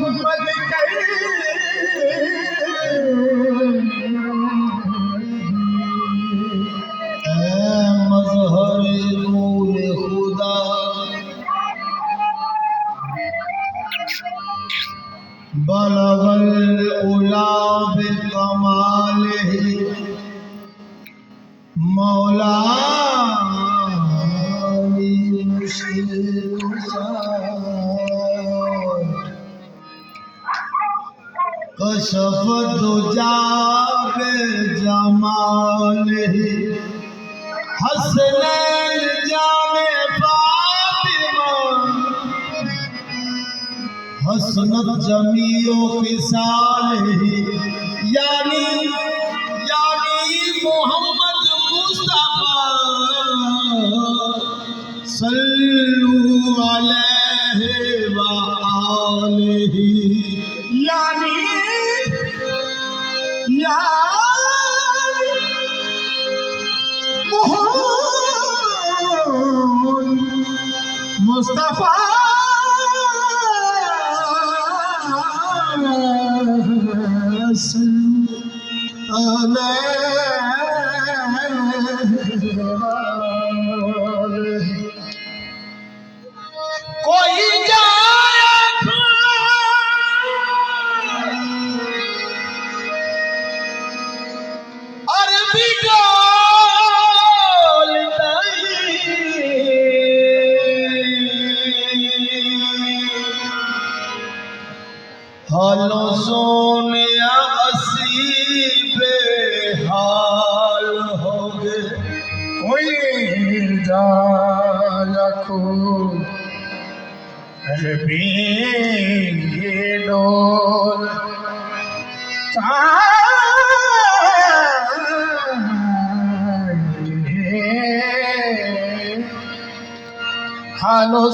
मोहम्मद मजहर नूर खुदा बलगल उला बिकमालिही मौला कशफ दुजा बेजमालिही हसनैन जाने फातिमा हसनत जमीओ खिसालिही यानी मोहम्मद मुस्तफा सल्लू अलैहि व आलिही यानी मोहम्मद मुस्तफा सल्लू अलैहि कोई अरबी डोल हालो सोनिया असी बेहाल हो गए कोई रखो अरबी डोल हालो